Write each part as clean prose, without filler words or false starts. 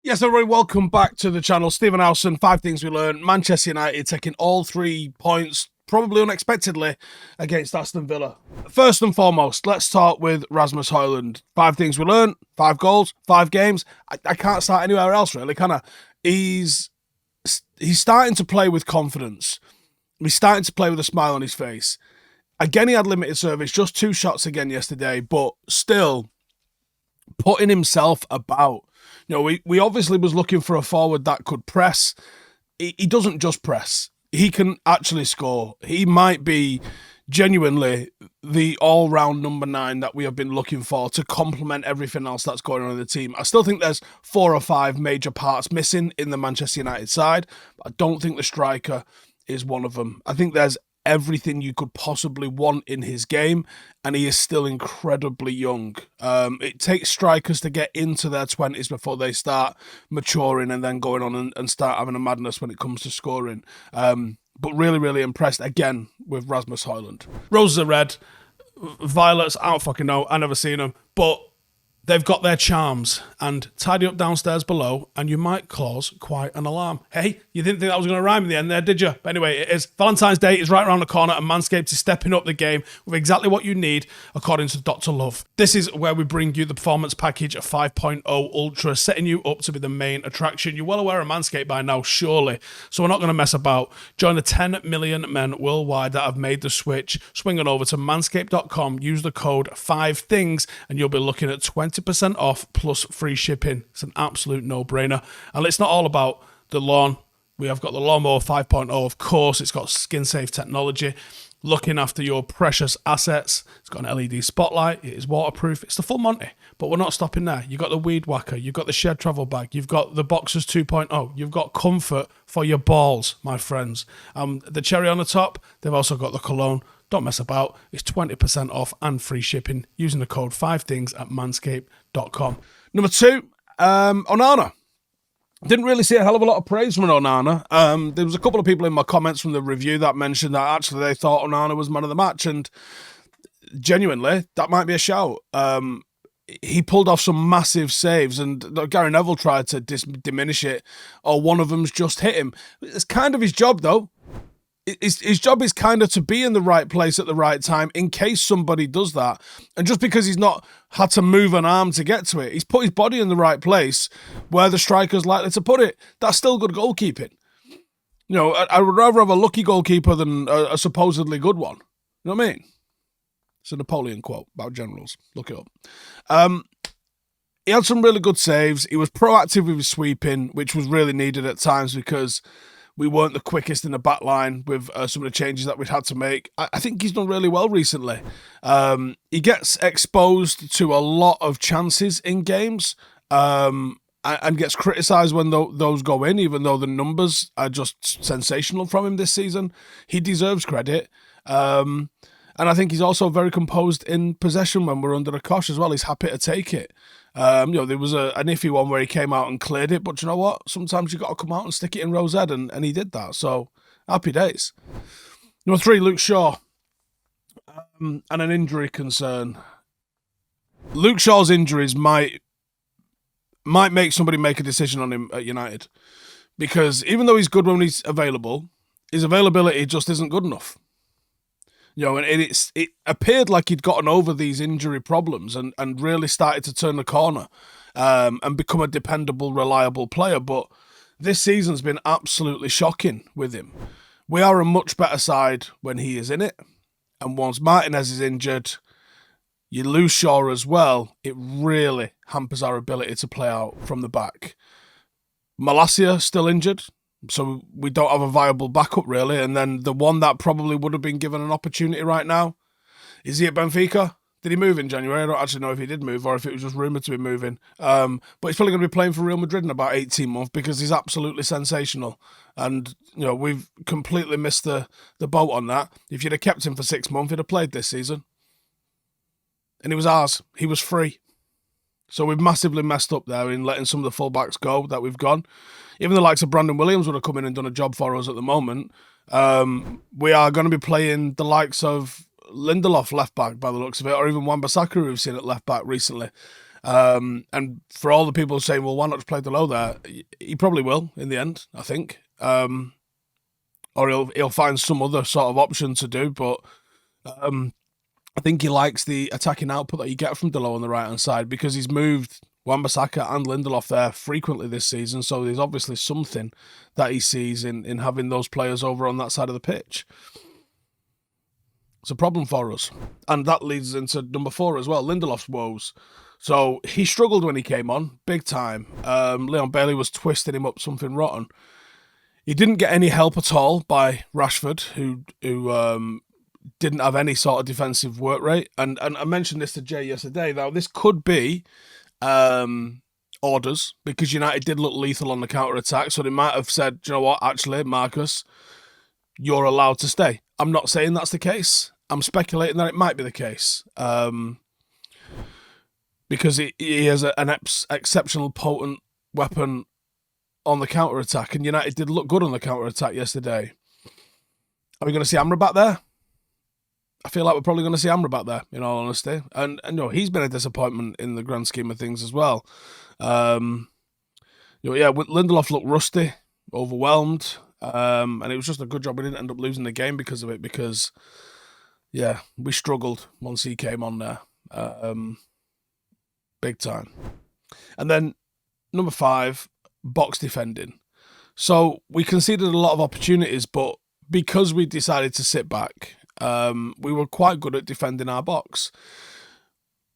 Yes, everybody, welcome back to the channel. Stephen Howson, 5 Things We Learned. Manchester United taking all 3 points, probably unexpectedly, against Aston Villa. First and foremost, let's start with Rasmus Højlund. 5 Things We Learned, 5 goals, 5 games. I can't start anywhere else, really, can I? He's starting to play with confidence. He's starting to play with a smile on his face. Again, he had limited service, just 2 shots again yesterday, but still putting himself about. You know, we obviously was looking for a forward that could press. He doesn't just press. He can actually score. He might be genuinely the all-round number 9 that we have been looking for to complement everything else that's going on in the team. I still think there's 4 or 5 major parts missing in the Manchester United side. But I don't think the striker is one of them. I think there's everything you could possibly want in his game, and he is still incredibly young. It takes strikers to get into their 20s before they start maturing and then going on and start having a madness when it comes to scoring. But really, really impressed again with Rasmus Højlund. Roses are red, violets, I don't fucking know, I've never seen them, but they've got their charms, and tidy up downstairs below, and you might cause quite an alarm. Hey, you didn't think that was going to rhyme in the end there, did you? But anyway, it is. Valentine's Day is right around the corner, and Manscaped is stepping up the game with exactly what you need, according to Dr. Love. This is where we bring you the Performance Package 5.0 Ultra, setting you up to be the main attraction. You're well aware of Manscaped by now, surely, so we're not going to mess about. Join the 10 million men worldwide that have made the switch. Swing on over to manscaped.com, use the code 5THINGS, and you'll be looking at 20% off plus free shipping. It's an absolute no-brainer. And it's not all about the lawn. We have got the Lawnmower 5.0, of course. It's got skin-safe technology, looking after your precious assets. It's got an LED spotlight. It is waterproof. It's the full Monty. But we're not stopping there. You've got the Weed Whacker. You've got the Shed Travel Bag. You've got the Boxers 2.0. You've got comfort for your balls, my friends. The cherry on the top, they've also got the cologne. Don't mess about. It's 20% off and free shipping using the code 5THINGS at manscaped.com. Number 2, Onana. Didn't really see a hell of a lot of praise from Onana. There was a couple of people in my comments from the review that mentioned that actually they thought Onana was man of the match, and genuinely, that might be a shout. He pulled off some massive saves, and Gary Neville tried to diminish it, or one of them's just hit him. It's kind of his job, though. His job is kind of to be in the right place at the right time in case somebody does that. And just because he's not had to move an arm to get to it, he's put his body in the right place where the striker's likely to put it. That's still good goalkeeping. You know, I would rather have a lucky goalkeeper than a supposedly good one. You know what I mean? It's a Napoleon quote about generals. Look it up. He had some really good saves. He was proactive with his sweeping, which was really needed at times because we weren't the quickest in the back line with some of the changes that we'd had to make. I think he's done really well recently. He gets exposed to a lot of chances in games and gets criticised when those go in, even though the numbers are just sensational from him this season. He deserves credit. And I think he's also very composed in possession when we're under the cosh as well. He's happy to take it. You know, there was an iffy one where he came out and cleared it, but you know what? Sometimes you got to come out and stick it in Rose Head, and he did that. So, happy days. Number 3, Luke Shaw. And an injury concern. Luke Shaw's injuries might make somebody make a decision on him at United. Because even though he's good when he's available, his availability just isn't good enough. You know, and it appeared like he'd gotten over these injury problems and really started to turn the corner and become a dependable, reliable player. But this season's been absolutely shocking with him. We are a much better side when he is in it. And once Martinez is injured, you lose Shaw as well. It really hampers our ability to play out from the back. Malacia still injured. So we don't have a viable backup, really. And then the one that probably would have been given an opportunity right now, is he at Benfica? Did he move in January? I don't actually know if he did move or if it was just rumoured to be moving. But he's probably going to be playing for Real Madrid in about 18 months because he's absolutely sensational. And, you know, we've completely missed the boat on that. If you'd have kept him for 6 months, he'd have played this season. And he was ours. He was free. So we've massively messed up there in letting some of the fullbacks go that we've gone. Even the likes of Brandon Williams would have come in and done a job for us at the moment. We are going to be playing the likes of Lindelof left back by the looks of it, or even Wan-Bissaka who we've seen at left back recently. And for all the people saying, well, why not just play Dalot there? He probably will in the end, I think. Or he'll find some other sort of option to do. But I think he likes the attacking output that you get from Dalot on the right-hand side, because he's moved Wan-Bissaka and Lindelof there frequently this season. So there's obviously something that he sees in having those players over on that side of the pitch. It's a problem for us. And that leads into number 4 as well, Lindelof's woes. So he struggled when he came on, big time. Leon Bailey was twisting him up something rotten. He didn't get any help at all by Rashford, who didn't have any sort of defensive work rate. And I mentioned this to Jay yesterday. Now, this could be orders, because United did look lethal on the counter-attack. So they might have said, do you know what, actually, Marcus, you're allowed to stay. I'm not saying that's the case. I'm speculating that it might be the case. Because he has an exceptional potent weapon on the counter-attack, and United did look good on the counter-attack yesterday. Are we going to see Amrabat there? I feel like we're probably going to see Amrabat there, in all honesty. And he's been a disappointment in the grand scheme of things as well. Lindelof looked rusty, overwhelmed, and it was just a good job we didn't end up losing the game because of it, because, yeah, we struggled once he came on there. Big time. And then, number 5, box defending. So we conceded a lot of opportunities, but because we decided to sit back, we were quite good at defending our box.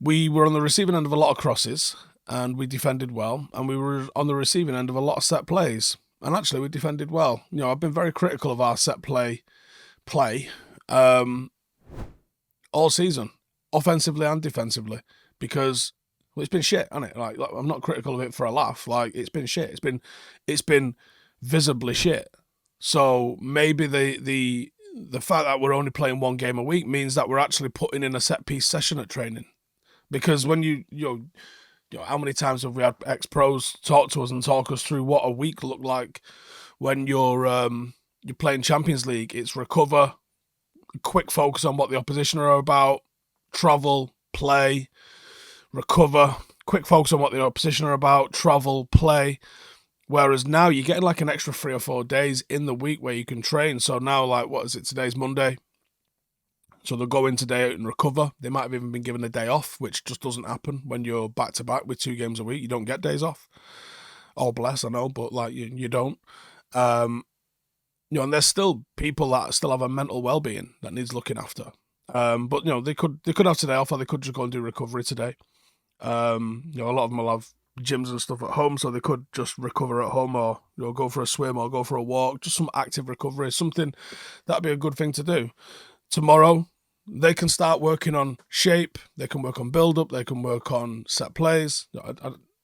We were on the receiving end of a lot of crosses, and we defended well, and we were on the receiving end of a lot of set plays, and actually we defended well. I've been very critical of our set play all season, offensively and defensively, because it's been shit, hasn't it? Like, I'm not critical of it for a laugh. Like, it's been shit. It's been visibly shit. So maybe the fact that we're only playing 1 game a week means that we're actually putting in a set piece session at training. Because when you how many times have we had ex-pros talk to us and talk us through what a week looked like when you're playing Champions League? It's recover, quick focus on what the opposition are about, travel, play, recover, quick focus on what the opposition are about, travel, play. Whereas now you're getting like an extra 3 or 4 days in the week where you can train. So now, like, what is it? Today's Monday. So they'll go in today and recover. They might have even been given a day off, which just doesn't happen when you're back-to-back with 2 games a week. You don't get days off. Oh, bless, I know, but like you don't. And there's still people that still have a mental well-being that needs looking after. But they could have today off, or they could just go and do recovery today. A lot of them will have gyms and stuff at home, so they could just recover at home, or go for a swim or go for a walk. Just some active recovery, something that'd be a good thing to do. Tomorrow they can start working on shape, they can work on build-up, they can work on set plays.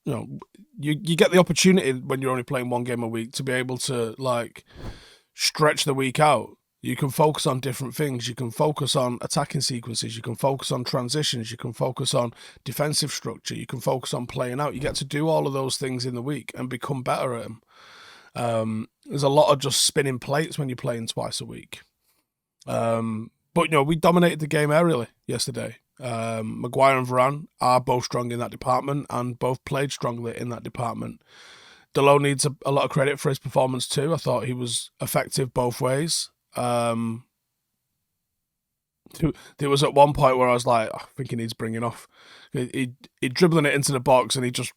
You get the opportunity when you're only playing 1 game a week to be able to like stretch the week out. You can focus on different things. You can focus on attacking sequences. You can focus on transitions. You can focus on defensive structure. You can focus on playing out. You get to do all of those things in the week and become better at them. There's a lot of just spinning plates when you're playing twice a week. But we dominated the game aerially yesterday. Maguire and Varane are both strong in that department and both played strongly in that department. Dalot needs a lot of credit for his performance too. I thought he was effective both ways. There was at one point where I was like, I think he needs bringing off. He dribbling it into the box, and it just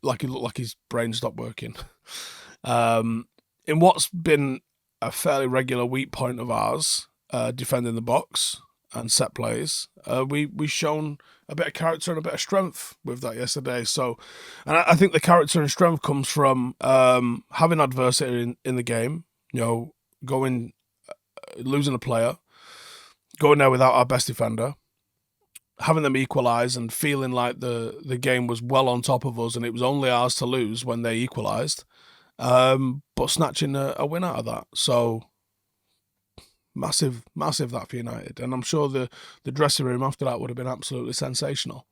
like it looked like his brain stopped working. In what's been a fairly regular weak point of ours, defending the box and set plays, we've shown a bit of character and a bit of strength with that yesterday. So, and I think the character and strength comes from having adversity in the game. Losing a player, going there without our best defender, having them equalise and feeling like the game was well on top of us and it was only ours to lose when they equalised, but snatching a win out of that. So massive that for United, and I'm sure the dressing room after that would have been absolutely sensational.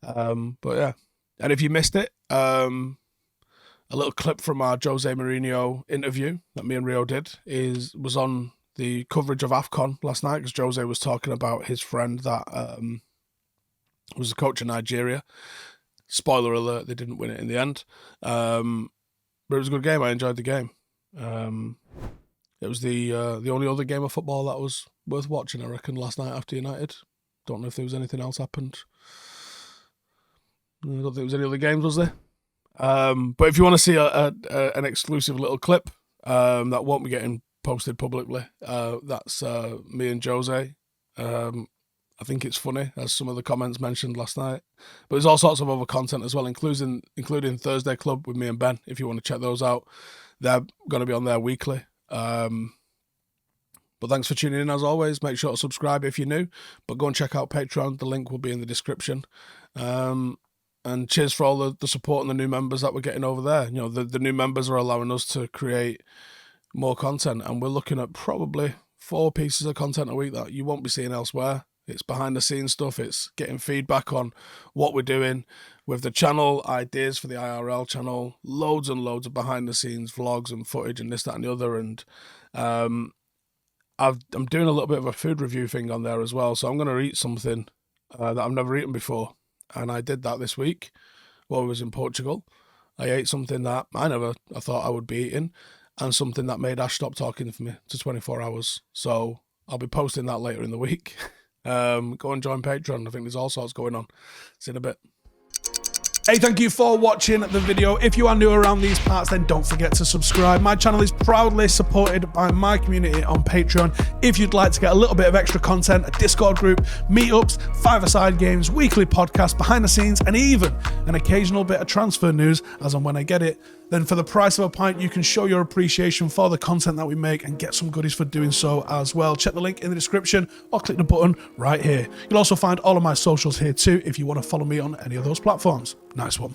But yeah, and if you missed it, a little clip from our Jose Mourinho interview that me and Rio did was on the coverage of AFCON last night, because Jose was talking about his friend that who was the coach of Nigeria. Spoiler alert, they didn't win it in the end. But it was a good game. I enjoyed the game. It was the only other game of football that was worth watching, I reckon, last night after United. Don't know if there was anything else happened. I don't think there was any other games, was there? But if you want to see an exclusive little clip that won't be getting posted publicly, that's me and Jose. I think it's funny, as some of the comments mentioned last night. But there's all sorts of other content as well, including Thursday Club with me and Ben, if you want to check those out. They're going to be on there weekly. But thanks for tuning in as always. Make sure to subscribe if you're new. But go and check out Patreon. The link will be in the description. And cheers for all the support and the new members that we're getting over there. You know, the new members are allowing us to create more content. And we're looking at probably 4 pieces of content a week that you won't be seeing elsewhere. It's behind the scenes stuff. It's getting feedback on what we're doing with the channel, ideas for the IRL channel, loads and loads of behind the scenes vlogs and footage and this, that and the other. And I'm doing a little bit of a food review thing on there as well. So I'm going to eat something that I've never eaten before. And I did that this week while I was in Portugal. I ate something that I thought I would be eating, and something that made Ash stop talking for me to 24 hours. So I'll be posting that later in the week. Go and join Patreon. I think there's all sorts going on. See you in a bit. Hey, thank you for watching the video. If you are new around these parts, then don't forget to subscribe. My channel is proudly supported by my community on Patreon. If you'd like to get a little bit of extra content, a Discord group, meetups, 5-a-side games, weekly podcasts, behind the scenes, and even an occasional bit of transfer news as and when I get it, then for the price of a pint, you can show your appreciation for the content that we make and get some goodies for doing so as well. Check the link in the description or click the button right here. You'll also find all of my socials here too if you want to follow me on any of those platforms. Nice one.